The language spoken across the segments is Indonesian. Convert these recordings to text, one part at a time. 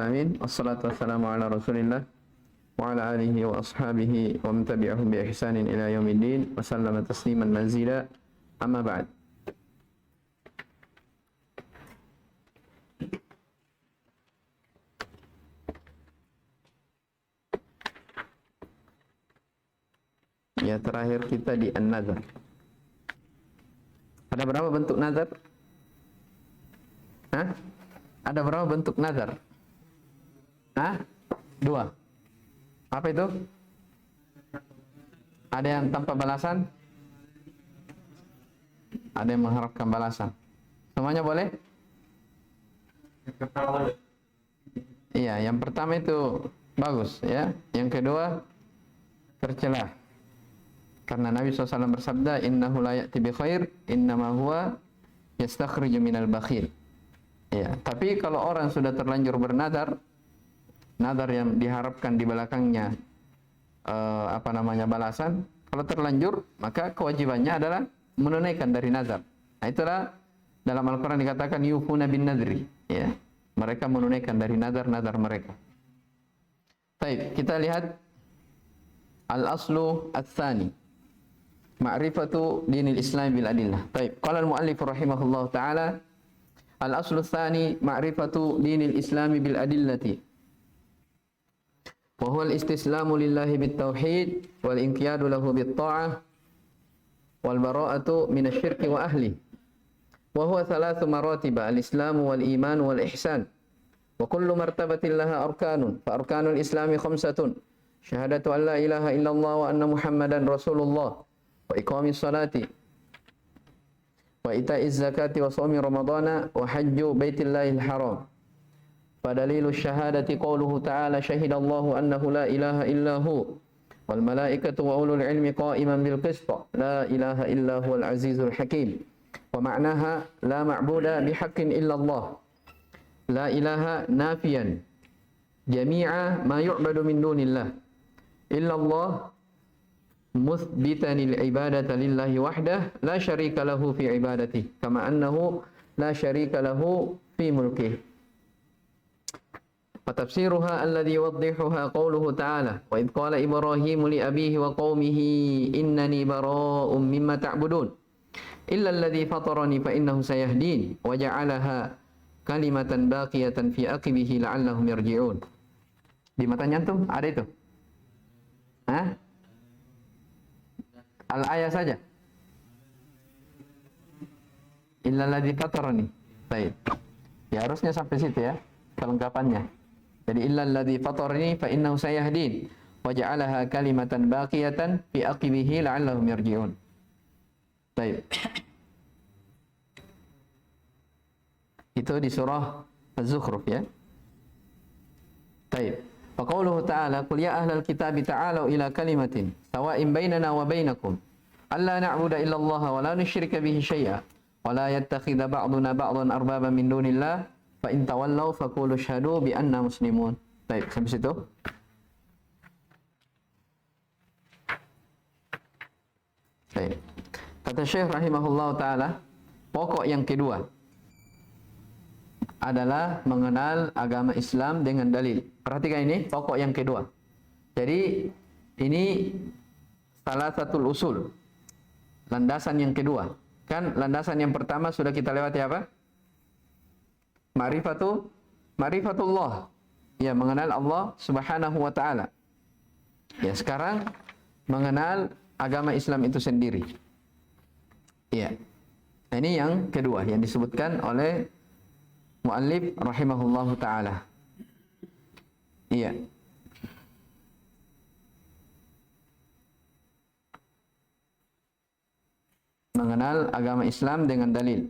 alamin. Wassalatu wassalamu ala Rasulillah wa ala alihi wa ashabihi wa man tabi'ahum bi ihsanin ila yaumiddin wa sallama tasliman mazida. Amma ba'd. Ya, terakhir kita di an-nazar. Ada berapa bentuk nazar? Hah? Ada berapa bentuk nazar? Hah? 2. Apa itu? Ada yang tanpa balasan? Ada yang mengharapkan balasan? Semuanya boleh? Iya, yang pertama itu bagus ya. Yang kedua tercela. Karena Nabi SAW bersabda, innahu la ya'ti bi khair, innama huwa yastakhriju minal bakhil. Ya, tapi kalau orang sudah terlanjur bernazar, nazar yang diharapkan di belakangnya balasan, kalau terlanjur maka kewajibannya adalah menunaikan dari nazar. Nah, itulah dalam Al-Qur'an dikatakan yufuna bin nadri, ya. Mereka menunaikan dari nazar-nazar mereka. Baik, kita lihat al-aslu ats-tsani. Ma'rifatu dinil Islam bil adillah. Baik, qala al-muallif rahimahullah taala al-aslu ats-tsani ma'rifatu dinil Islam bil adillati. Wa huwa al-istislamu lillahi bit tauhid wal inqiyadu lahu bit ta'ah wal bara'atu minasy-syirki wa ahli. Wa huwa thalathu maratib al-islam wal iman wal ihsan. Wa kullu martabatin laha arkanun. Fa arkanul islami khamsatun. Syahadatu an la ilaha illallah wa anna Muhammadan Rasulullah. Wa iqamis salati wa ita'iz zakati wa shaumi ramadhana wa hajju baitillahil haram. Fadalilu syahadati qawluhu ta'ala syahidallahu annahu la ilaha illahu wal malaikatu wa ulul ilmi qa'iman bil qist la ilaha illa huwal azizul hakim. Wa ma'naha la ma'buda bihaqqin illallah. La ilaha nafiyan jami'a ma yu'badu min dunillah illallah muthbitan al-ibadata lillahi wahdah la syarika lahu fi ibadati kama annahu la syarika lahu fi mulkihi. Wa tafsiruha alladhi yuwaddihuha qawluhu ta'ala wa idh qala Ibrahimu li abihi wa qawmihi innani bara'un mimma ta'budun illa alladhi fatarani fa innahu sayahdin wa ja'alaha kalimatan baqiyatan fi aqibihi la'allahum yarji'un. Di matanya antum ada itu? Hah? Al-ayah saja. Illalladzi fatarani. Baik. Ya harusnya sampai situ ya kelengkapannya. Jadi illalladzi fatarani fa innahu sayahdin wa ja'alaha kalimatan baqiyatan fi aqibihi la'allahum yarji'un. Baik. Itu di surah Az-Zukhruf ya. Baik. Wa qauluhu ta'ala qul ya ahlal kitabi ta'alu ila kalimatin sawa'in bainana wa bainakum alla na'budu illa Allah wa la nusyrika bihi syai'a wa la yattakhidha ba'duna ba'dan arbaban min dunillah fa in tawallaw faqulu asyhadu bi anna muslimun. Baik, sampai situ. Baik. Kata Syekh rahimahullahu taala, pokok yang kedua adalah mengenal agama Islam dengan dalil. Perhatikan ini, pokok yang kedua. Jadi, ini salah satu usul. Landasan yang kedua. Kan landasan yang pertama sudah kita lewati apa? Ma'rifatullah. Ya, mengenal Allah Subhanahu wa taala. Ya, sekarang mengenal agama Islam itu sendiri. Ya. Nah, ini yang kedua yang disebutkan oleh muallif rahimahullahu taala. Iya. Mengenal agama Islam dengan dalil.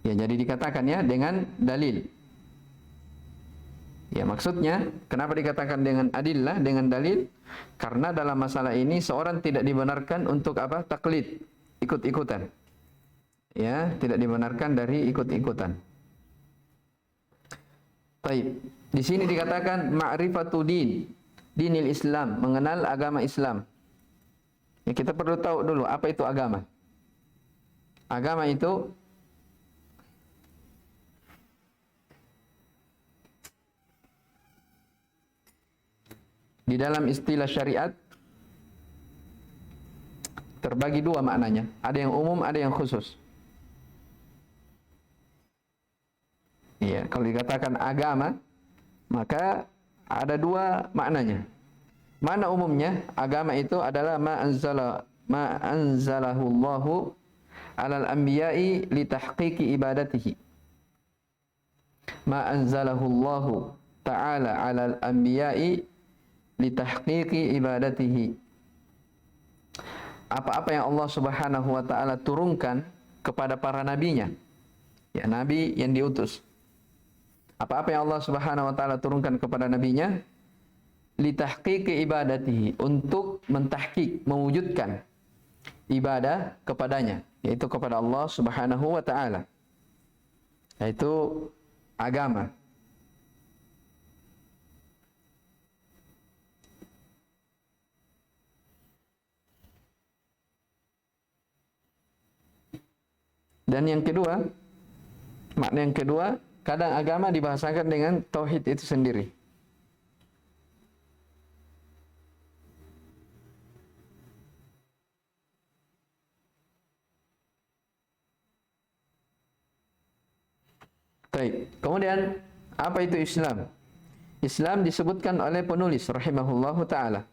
Ya, jadi dikatakan ya dengan dalil. Ya, maksudnya kenapa dikatakan dengan adillah, dengan dalil? Karena dalam masalah ini seorang tidak dibenarkan untuk apa? Taklid, ikut-ikutan. Ya, tidak dibenarkan dari ikut-ikutan. Baik, di sini dikatakan ma'rifatu dinil Islam, mengenal agama Islam. Ya, kita perlu tahu dulu apa itu agama. Agama itu di dalam istilah syariat terbagi dua maknanya. Ada yang umum, ada yang khusus. Iya, kalau dikatakan agama, maka ada dua maknanya. Makna umumnya, agama itu adalah ma anzalahu Allahu 'alal anbiya'i li tahqiqi ibadatihi. Ma anzalahu Allahu ta'ala 'alal anbiya'i li tahqiqi ibadatihi. Apa-apa yang Allah Subhanahu wa taala turunkan kepada para nabinya. Ya, nabi yang diutus. Apa-apa yang Allah Subhanahu wa taala turunkan kepada nabinya li tahqiqi ibadatihi, untuk mentahqiq, mewujudkan ibadah kepadanya, yaitu kepada Allah Subhanahu wa taala. Yaitu agama. Dan yang kedua, makna yang kedua, kadang agama dibahasakan dengan tauhid itu sendiri. Baik. Kemudian apa itu Islam? Islam disebutkan oleh penulis rahimahullahu taala.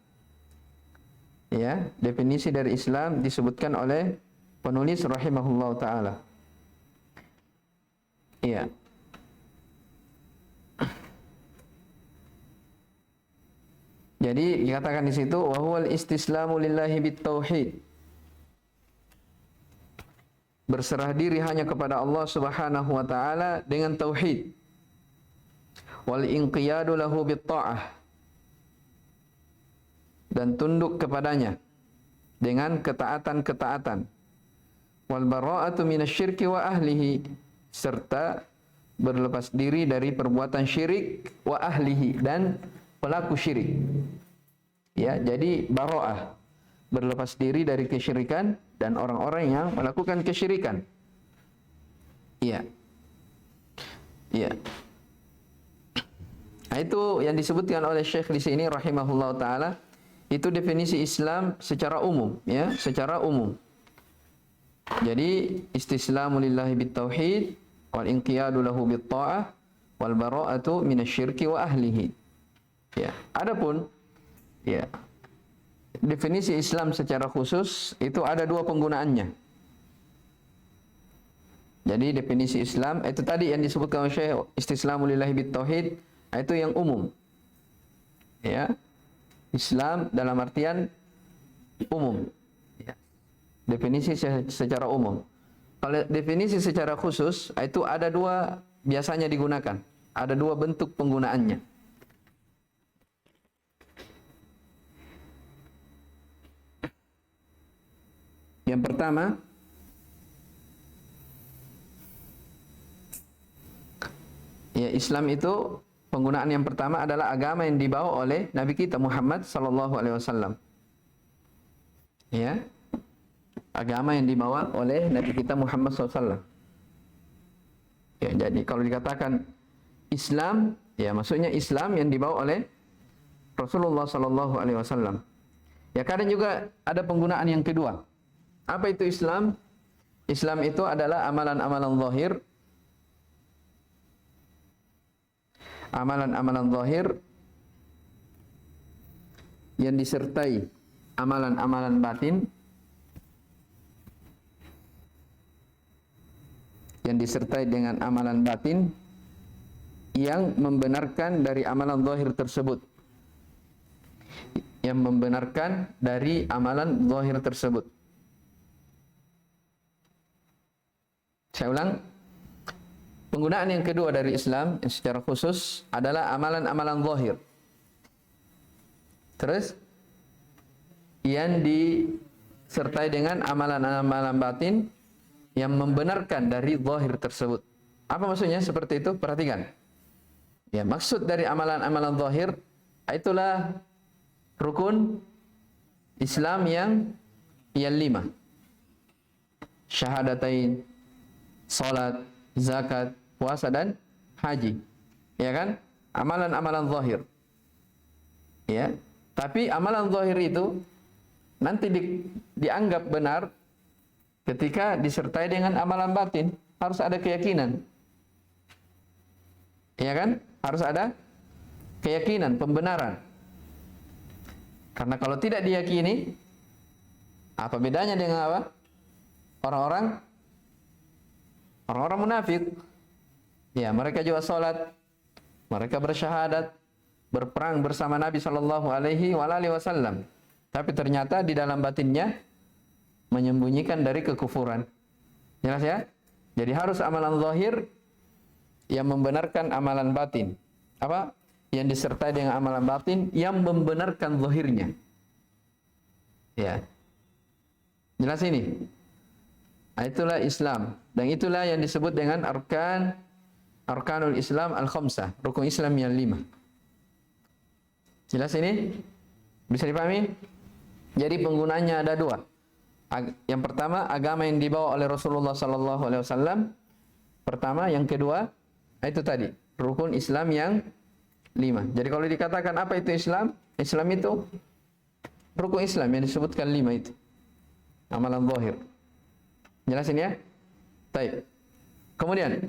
Ya, definisi dari Islam disebutkan oleh penulis rahimahullahu taala. Iya. Jadi dikatakan di situ wa huwal istislamu lillahi bitauhid. Berserah diri hanya kepada Allah Subhanahu wa taala dengan tauhid. Wal inqiyadu lahu bitta'ah. Dan tunduk kepadanya dengan ketaatan-ketaatan. Wal bara'atu minasyirki wa ahlihi, serta berlepas diri dari perbuatan syirik wa ahlihi, dan pelaku syirik. Ya, jadi bara'ah, berlepas diri dari kesyirikan dan orang-orang yang melakukan kesyirikan. Iya. Iya. Nah, itu yang disebutkan oleh Syekh di sini rahimahullah taala, itu definisi Islam secara umum, ya, secara umum. Jadi istislamu lillahi bitauhid wal inqiyadu lahu bitta'ah wal bara'atu minasyirki wa ahlihi. Ya, adapun ya, definisi Islam secara khusus itu ada dua penggunaannya. Jadi definisi Islam itu tadi yang disebutkan oleh Syekh, istislamu lillahi bitauhid, itu yang umum. Ya. Islam dalam artian umum. Ya. Definisi secara umum. Kalau definisi secara khusus, itu ada dua biasanya digunakan. Ada dua bentuk penggunaannya. Yang pertama, ya, Islam itu penggunaan yang pertama adalah agama yang dibawa oleh Nabi kita Muhammad sallallahu alaihi wasallam. Ya. Agama yang dibawa oleh Nabi kita Muhammad sallallahu alaihi wasallam. Ya, jadi kalau dikatakan Islam, ya maksudnya Islam yang dibawa oleh Rasulullah sallallahu alaihi wasallam. Ya, kadang juga ada penggunaan yang kedua. Apa itu Islam? Islam itu adalah amalan-amalan zahir. Amalan-amalan zahir yang disertai amalan-amalan batin, yang disertai dengan amalan batin yang membenarkan dari amalan zahir tersebut. Yang membenarkan dari amalan zahir tersebut. Saya ulang. Penggunaan yang kedua dari Islam yang secara khusus adalah amalan-amalan zahir. Terus yang disertai dengan amalan-amalan batin yang membenarkan dari zahir tersebut. Apa maksudnya seperti itu? Perhatikan. Ya, maksud dari amalan-amalan zahir itulah rukun Islam yang 5. Syahadatain, salat, zakat, puasa, dan haji. Ya kan? Amalan-amalan zahir. Ya. Tapi amalan zahir itu nanti dianggap benar ketika disertai dengan amalan batin. Harus ada keyakinan. Ya kan? Harus ada keyakinan, pembenaran. Karena kalau tidak diyakini, apa bedanya dengan apa? Orang-orang munafik. Ya, mereka juga salat, mereka bersyahadat, berperang bersama Nabi sallallahu alaihi wasallam. Tapi ternyata di dalam batinnya menyembunyikan dari kekufuran. Jelas ya? Jadi harus amalan zahir yang membenarkan amalan batin. Apa? Yang disertai dengan amalan batin yang membenarkan zahirnya. Ya. Jelas ini? Nah, itulah Islam. Dan itulah yang disebut dengan arkanul Islam al-khamsah, rukun Islam yang 5. Jelas ini? Bisa dipahami? Jadi penggunaannya ada 2. Yang pertama, agama yang dibawa oleh Rasulullah sallallahu alaihi wasallam. Pertama, yang kedua, itu tadi, rukun Islam yang 5. Jadi kalau dikatakan apa itu Islam? Islam itu rukun Islam yang disebutkan 5 itu. Amalan zahir. Jelasin ya? Baik. Kemudian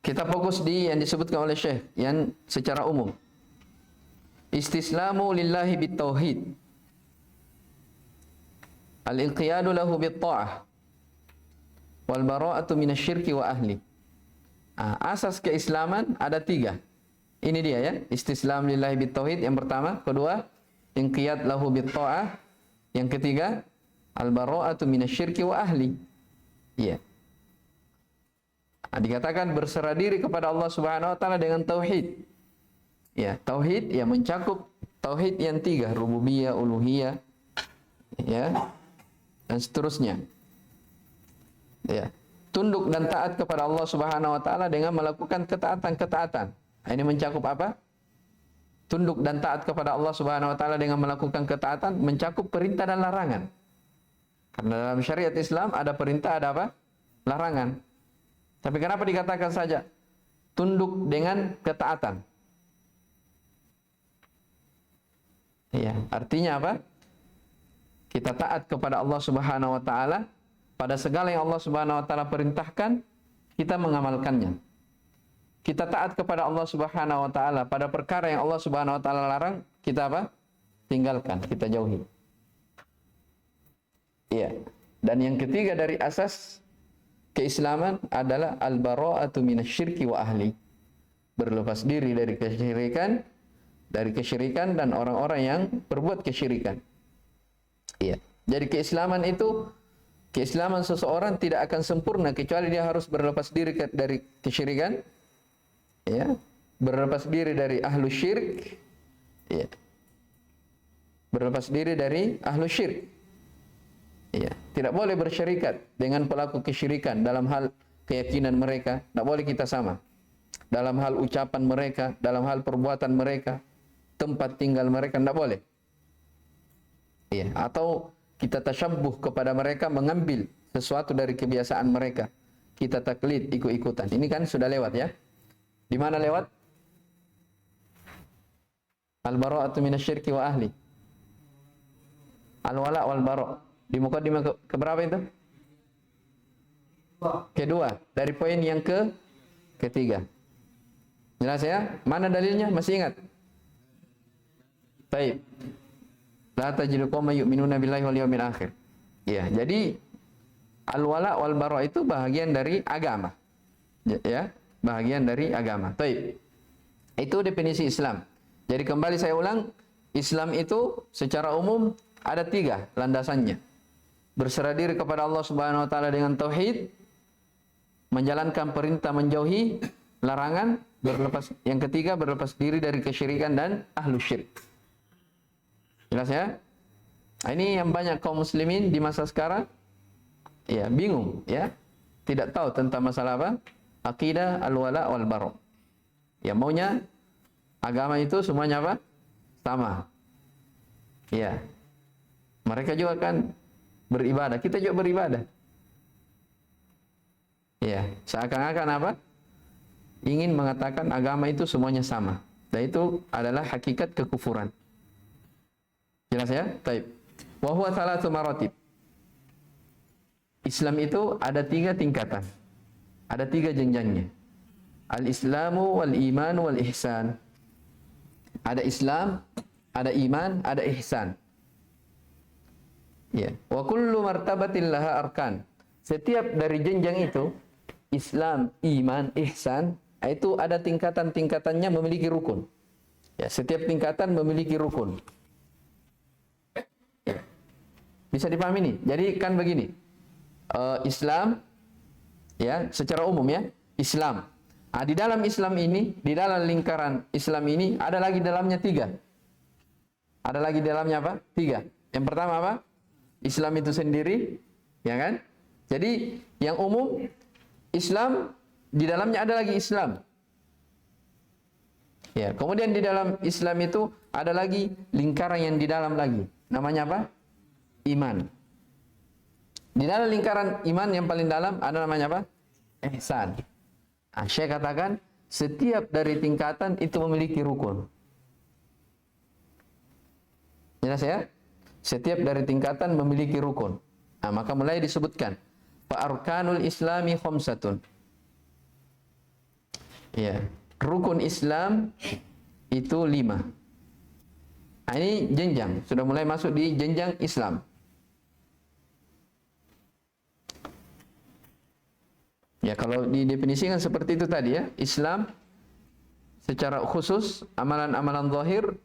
kita fokus di yang disebutkan oleh Syekh yang secara umum. Istislamu lillahi bitauhid. Al-inqiyadu lahu bit-ta'ah. Wal bara'atu minasyirki wa ahli. Asas keislaman ada 3. Ini dia ya, istislam lillahi bitauhid yang pertama, kedua, inqiyad lahu bit-ta'ah, yang ketiga, al-bara'atu minasyirki wa ahli. Iya. Dikatakan berserah diri kepada Allah Subhanahu wa taala dengan tauhid. Ya, tauhid yang mencakup tauhid yang 3, rububiyah, uluhiyah, ya, dan seterusnya. Ya, tunduk dan taat kepada Allah Subhanahu wa taala dengan melakukan ketaatan-ketaatan. Ini mencakup apa? Tunduk dan taat kepada Allah Subhanahu wa taala dengan melakukan ketaatan mencakup perintah dan larangan. Karena dalam syariat Islam ada perintah, ada apa? Larangan. Tapi kenapa dikatakan saja tunduk dengan ketaatan? Ya, artinya apa? Kita taat kepada Allah Subhanahu wa taala pada segala yang Allah Subhanahu wa taala perintahkan, kita mengamalkannya. Kita taat kepada Allah Subhanahu wa taala pada perkara yang Allah Subhanahu wa taala larang, kita apa? Tinggalkan, kita jauhi. Iya. Dan yang ketiga dari asas keislaman adalah al-bara'atu minasyirki wa ahli. Berlepas diri dari kesyirikan dan orang-orang yang berbuat kesyirikan. Iya. Jadi keislaman seseorang tidak akan sempurna kecuali dia harus berlepas diri dari kesyirikan. Ya, berlepas diri dari ahlu syirik, ya, berlepas diri dari ahlu syirik, ya, tidak boleh bersyirikat dengan pelaku kesyirikan dalam hal keyakinan mereka, tidak boleh kita sama, dalam hal ucapan mereka, dalam hal perbuatan mereka, tempat tinggal mereka, tidak boleh, ya, atau kita tasyabbuh kepada mereka, mengambil sesuatu dari kebiasaan mereka, kita taklid, ikut-ikutan. Ini kan sudah lewat ya. Di mana lewat? Al-bara'atu minasyirki wa ahli. Al-wala' wal bara'. Di muqaddimah keberapa itu? Kedua. Dari poin yang ketiga. Jelas ya? Mana dalilnya? Masih ingat? Baik. La tajidu qauman yu'minuna billahi wal yawmil akhir. Ya, jadi al-wala' wal bara' itu bahagian dari agama. Ya. Bahagian dari agama. Baik. Itu definisi Islam. Jadi kembali saya ulang, Islam itu secara umum ada 3 landasannya. Berserah diri kepada Allah Subhanahu wa taala dengan tauhid, menjalankan perintah, menjauhi larangan, yang ketiga berlepas diri dari kesyirikan dan ahlu syirik. Jelas ya? Ini yang banyak kaum muslimin di masa sekarang ya bingung ya. Tidak tahu tentang masalah apa? Aqidah al-wala wal bara'. Ya, maunya agama itu semuanya apa? Sama. Ya. Mereka juga kan beribadah, kita juga beribadah. Ya, seakan-akan apa? Ingin mengatakan agama itu semuanya sama. Dan itu adalah hakikat kekufuran. Jelas ya? Taib. Wa huwa thalathu maratib. Islam itu ada 3 tingkatan. Ada 3 jenjangnya. Al-Islamu wal iman wal ihsan. Ada Islam, ada iman, ada ihsan. Ya, wa kullu martabatin laha arkan. Setiap dari jenjang itu, Islam, iman, ihsan, itu ada tingkatan-tingkatannya memiliki rukun. Ya, setiap tingkatan memiliki rukun. Ya. Bisa dipahami nih. Jadi kan begini. Islam, ya, secara umum ya, Islam. Nah, di dalam Islam ini, di dalam lingkaran Islam ini ada lagi dalamnya 3. Ada lagi dalamnya apa? 3. Yang pertama apa? Islam itu sendiri, ya kan? Jadi yang umum Islam, di dalamnya ada lagi Islam. Ya, kemudian di dalam Islam itu ada lagi lingkaran yang di dalam lagi. Namanya apa? Iman. Di dalam lingkaran iman yang paling dalam ada namanya apa? Ihsan. Nah, Syekh katakan setiap dari tingkatan itu memiliki rukun. Jelas ya? Setiap dari tingkatan memiliki rukun. Nah, maka mulai disebutkan fa arkanul islami khamsatun. Ya, rukun Islam itu 5. Nah, ini jenjang, sudah mulai masuk di jenjang Islam. Ya, kalau didefinisikan seperti itu tadi ya, Islam secara khusus amalan-amalan zahir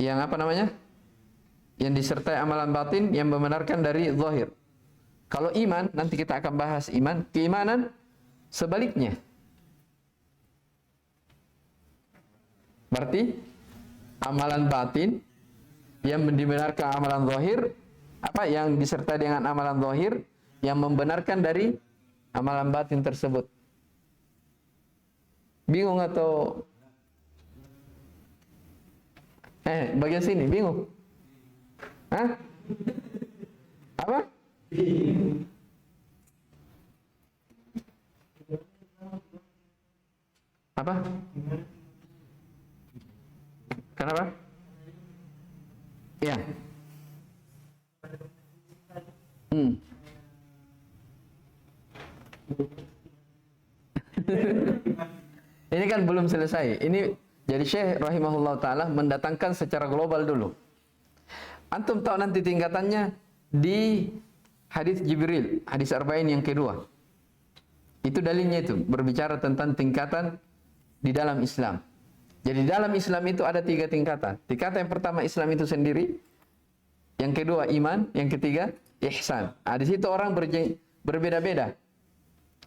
yang apa namanya? Yang disertai amalan batin yang membenarkan dari zahir. Kalau iman, nanti kita akan bahas iman, keimanan sebaliknya. Berarti amalan batin yang membenarkan amalan zahir, apa yang disertai dengan amalan zahir yang membenarkan dari amalan batin tersebut. Bingung atau bagian sini bingung? Hah? Apa? Apa? Kenapa? Ya. Ini kan belum selesai. Ini jadi Syekh rahimahullah ta'ala mendatangkan secara global dulu. Antum tahu nanti tingkatannya di hadis Jibril, hadis Arba'in yang kedua. Itu dalilnya itu, berbicara tentang tingkatan di dalam Islam. Jadi dalam Islam itu ada 3 tingkatan. Tingkatan yang pertama Islam itu sendiri, yang kedua iman, yang ketiga ihsan. Nah, di situ orang berbeda-beda.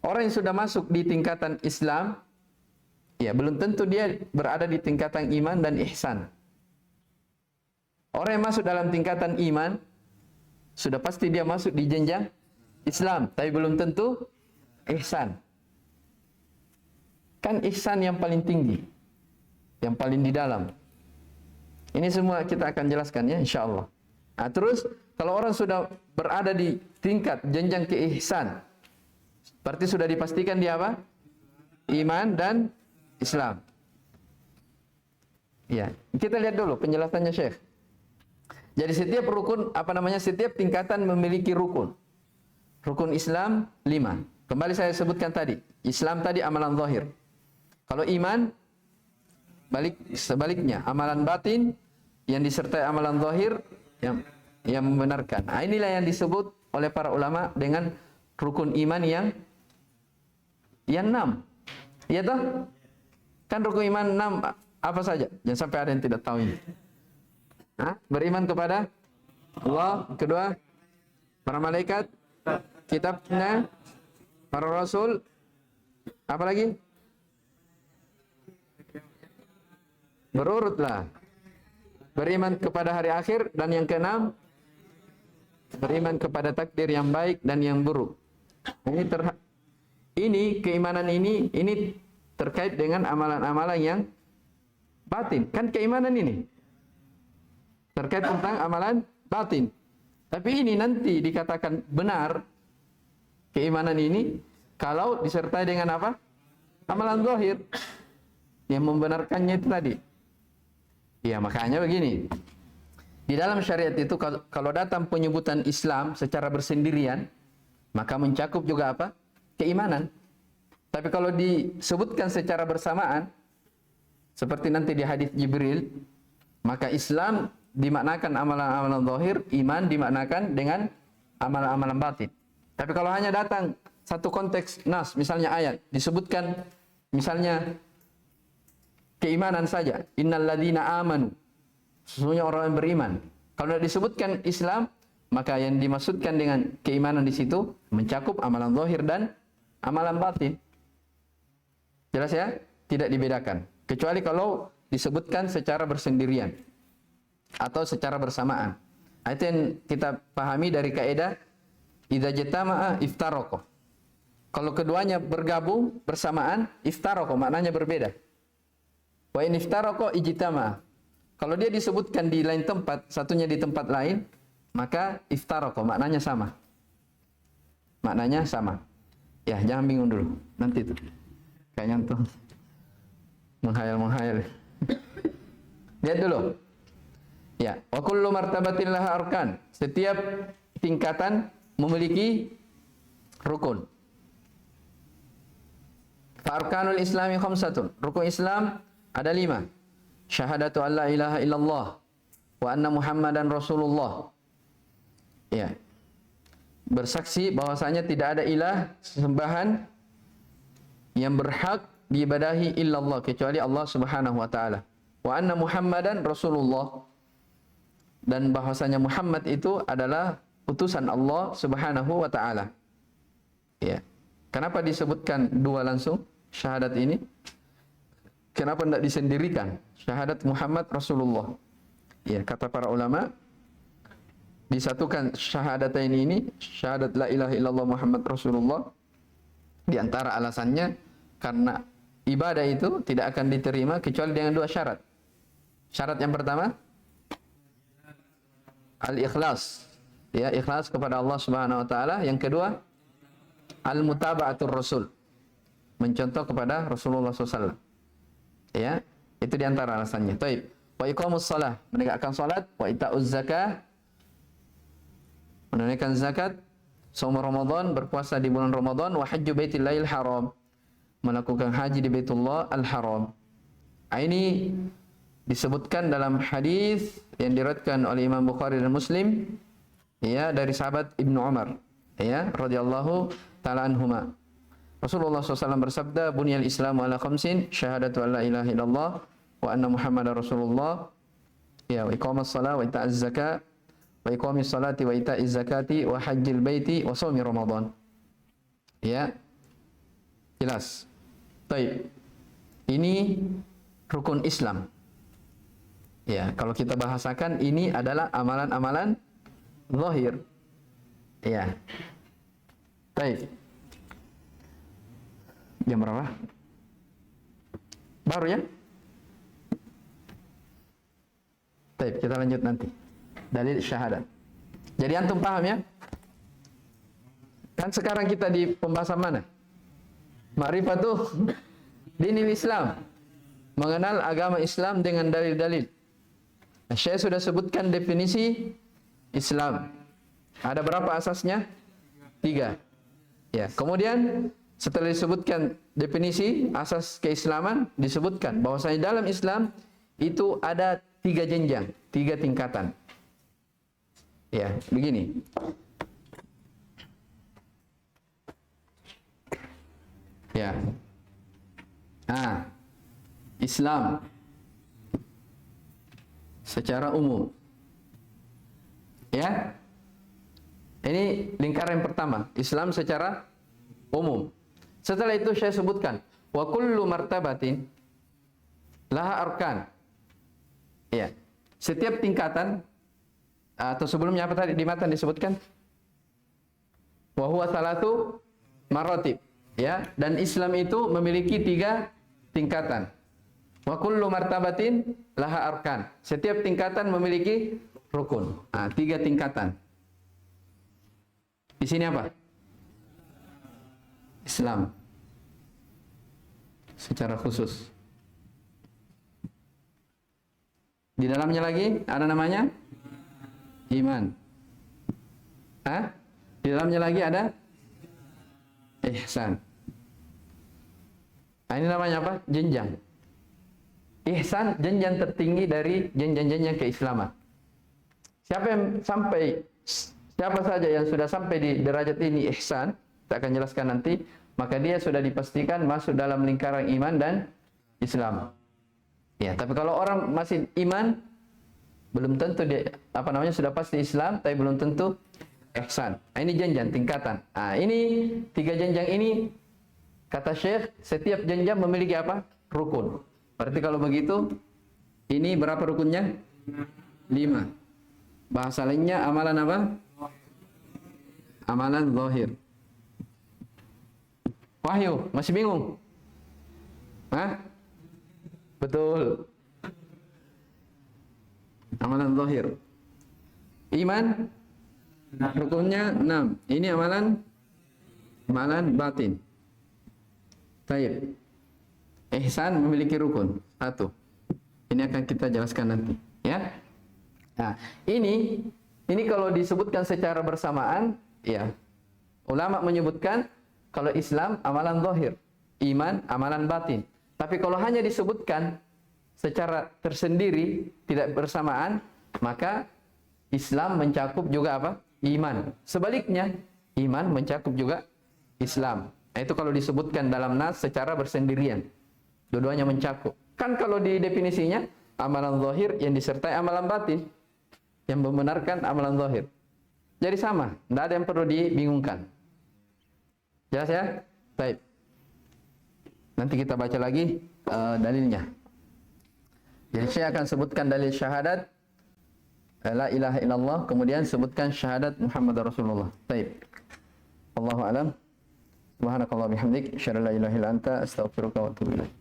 Orang yang sudah masuk di tingkatan Islam, ya belum tentu dia berada di tingkatan iman dan ihsan. Orang yang masuk dalam tingkatan iman, sudah pasti dia masuk di jenjang Islam, tapi belum tentu ihsan. Kan ihsan yang paling tinggi, yang paling di dalam. Ini semua kita akan jelaskan ya, insyaAllah. Nah, terus kalau orang sudah berada di tingkat jenjang keihsan, berarti sudah dipastikan dia apa? Iman dan Islam. Ya, kita lihat dulu penjelasannya Syekh. Jadi setiap rukun, setiap tingkatan memiliki rukun. Rukun Islam 5. Kembali saya sebutkan tadi. Islam tadi amalan zahir. Kalau iman, sebaliknya. Amalan batin yang disertai amalan zahir yang membenarkan. Nah, inilah yang disebut oleh para ulama dengan rukun iman yang 6. Iya toh? Kan rukun iman 6 apa saja? Jangan sampai ada yang tidak tahu ini. Beriman kepada Allah, kedua para malaikat, kitabnya, para rasul, apa lagi? Berurutlah. Beriman kepada hari akhir, dan yang keenam beriman kepada takdir yang baik dan yang buruk. Ini keimanan ini terkait dengan amalan-amalan yang batin. Kan keimanan ini terkait tentang amalan batin. Tapi ini nanti dikatakan benar keimanan ini kalau disertai dengan apa? Amalan zahir yang membenarkannya itu tadi. Ya, makanya begini. Di dalam syariat itu kalau datang penyebutan Islam secara bersendirian, maka mencakup juga apa? Keimanan. Tapi kalau disebutkan secara bersamaan, seperti nanti di hadis Jibril, maka Islam dimaknakan amalan-amalan zahir, iman dimaknakan dengan amalan-amalan batin. Tapi kalau hanya datang satu konteks nas, misalnya ayat, disebutkan misalnya keimanan saja, innal ladzina amanu, sesungguhnya orang yang beriman. Kalau tidak disebutkan Islam, maka yang dimaksudkan dengan keimanan di situ mencakup amalan zahir dan amalan batin. Jelas ya? Tidak dibedakan. Kecuali kalau disebutkan secara bersendirian atau secara bersamaan. Itu yang kita pahami dari kaidah idza jatama'a iftaraqah. Kalau keduanya bergabung bersamaan, iftaraqah maknanya berbeda. Wa in iftaraqah ijtama'a. Kalau dia disebutkan di lain tempat, satunya di tempat lain, maka iftaraqah maknanya sama. Maknanya sama. Ya, jangan bingung dulu. Nanti itu kayaknya tuh menghayal. Lihat dulu. Ya, wa kullu martabatin laha arkan. Setiap tingkatan memiliki rukun. Fa arkanul islami khamsatun. Rukun Islam ada 5. Syahadatu an la ilaha illallah wa anna Muhammadan Rasulullah. Ya. Bersaksi bahwasanya tidak ada ilah sesembahan yang berhak diibadahi illallah kecuali Allah Subhanahu wa taala. Wa anna Muhammadan Rasulullah, dan bahwasanya Muhammad itu adalah utusan Allah Subhanahu wa taala. Ya. Kenapa disebutkan dua langsung syahadat ini? Kenapa tidak disendirikan? Syahadat Muhammad Rasulullah. Ya, kata para ulama, disatukan syahadatain ini, syahadat la ilaha illallah Muhammad Rasulullah, di antara alasannya karena ibadah itu tidak akan diterima kecuali dengan 2 syarat. Syarat yang pertama, al-ikhlas. Ya, ikhlas kepada Allah Subhanahu wa taala. Yang kedua, al-mutaba'atur rasul. Mencontoh kepada Rasulullah SAW. Ya, itu di antara alasannya. Taib. Wa iqamus shalah, menegakkan salat, wa ita'uz zakah, menunaikan zakat, saum Ramadan, berpuasa di bulan Ramadan, wa hajju baitillahil haram, melakukan haji di Baitullah al-Haram. Ini disebutkan dalam hadis yang diriwayatkan oleh Imam Bukhari dan Muslim, ya, dari sahabat Ibnu Umar, ya, radhiyallahu taala anhuma. Rasulullah SAW bersabda, "Bunyal Islamu ala khamsin, syahadatu an la ilaha illallah wa anna Muhammadar Rasulullah, ya, wa iqamas shalah wa ita'az zakah, wa iqamis salati wa ita'iz zakati wa hajjil baiti wa shaumi Ramadan." Ya. Jelas. Baik. Ini rukun Islam. Ya, kalau kita bahasakan ini adalah amalan-amalan zahir. Ya. Baik. Jam berapa? Baru ya? Baik, kita lanjut nanti. Dalil syahadat. Jadi antum paham ya? Kan sekarang kita di pembahasan mana? Ma'rifatu dinil Islam. Mengenal agama Islam dengan dalil-dalil. Saya sudah sebutkan definisi Islam. Ada berapa asasnya? 3. Ya, kemudian setelah disebutkan definisi asas keislaman, disebutkan bahwasanya dalam Islam itu ada 3 jenjang, 3 tingkatan. Ya, begini. Ya. Nah, Islam secara umum. Ya. Ini lingkaran pertama, Islam secara umum. Setelah itu saya sebutkan wa kullu martabatin laha arkan. Ya. Setiap tingkatan atau sebelumnya apa tadi di matan disebutkan? Wa huwa salatu maratib. Ya, dan Islam itu memiliki 3 tingkatan. Wa kullu martabatin laha arkan. Setiap tingkatan memiliki rukun. 3 tingkatan. Di sini apa? Islam secara khusus. Di dalamnya lagi ada namanya iman. Di dalamnya lagi ada ihsan. Ini namanya apa? Jenjang. Ihsan jenjang tertinggi dari jenjang-jenjang keislaman. Siapa saja yang sudah sampai di derajat ini ihsan, kita akan jelaskan nanti, maka dia sudah dipastikan masuk dalam lingkaran iman dan Islam. Ya, tapi kalau orang masih iman, belum tentu dia sudah pasti Islam, tapi belum tentu ihsan. Ini jenjang tingkatan. Ini 3 jenjang ini kata Syekh, setiap jenjang memiliki apa? Rukun. Berarti kalau begitu, ini berapa rukunnya? 5. Bahasa lainnya amalan apa? Amalan zahir. Wahyu, masih bingung? Betul. Amalan zahir. Iman rukunnya 6. Ini amalan batin. Baik. Ihsan memiliki rukun 1. Ini akan kita jelaskan nanti, ya. Nah, ini kalau disebutkan secara bersamaan, ya. Ulama menyebutkan kalau Islam amalan zahir, iman amalan batin. Tapi kalau hanya disebutkan secara tersendiri, tidak bersamaan, maka Islam mencakup juga apa? Iman. Sebaliknya, iman mencakup juga Islam. Nah, itu kalau disebutkan dalam nas secara bersendirian. Dua-duanya mencakup. Kan kalau di definisinya, amalan zahir yang disertai amalan batin, yang membenarkan amalan zahir. Jadi sama, tidak ada yang perlu dibingungkan. Jelas ya? Baik. Nanti kita baca lagi dalilnya. Jadi saya akan sebutkan dalil syahadat la ilaha illallah, kemudian sebutkan syahadat Muhammad Rasulullah. Baik. Wallahu a'lam. Subhanakallah bihamdik, asyhadu an la ilaha illa anta, astaghfiruka wa atubu ilaik.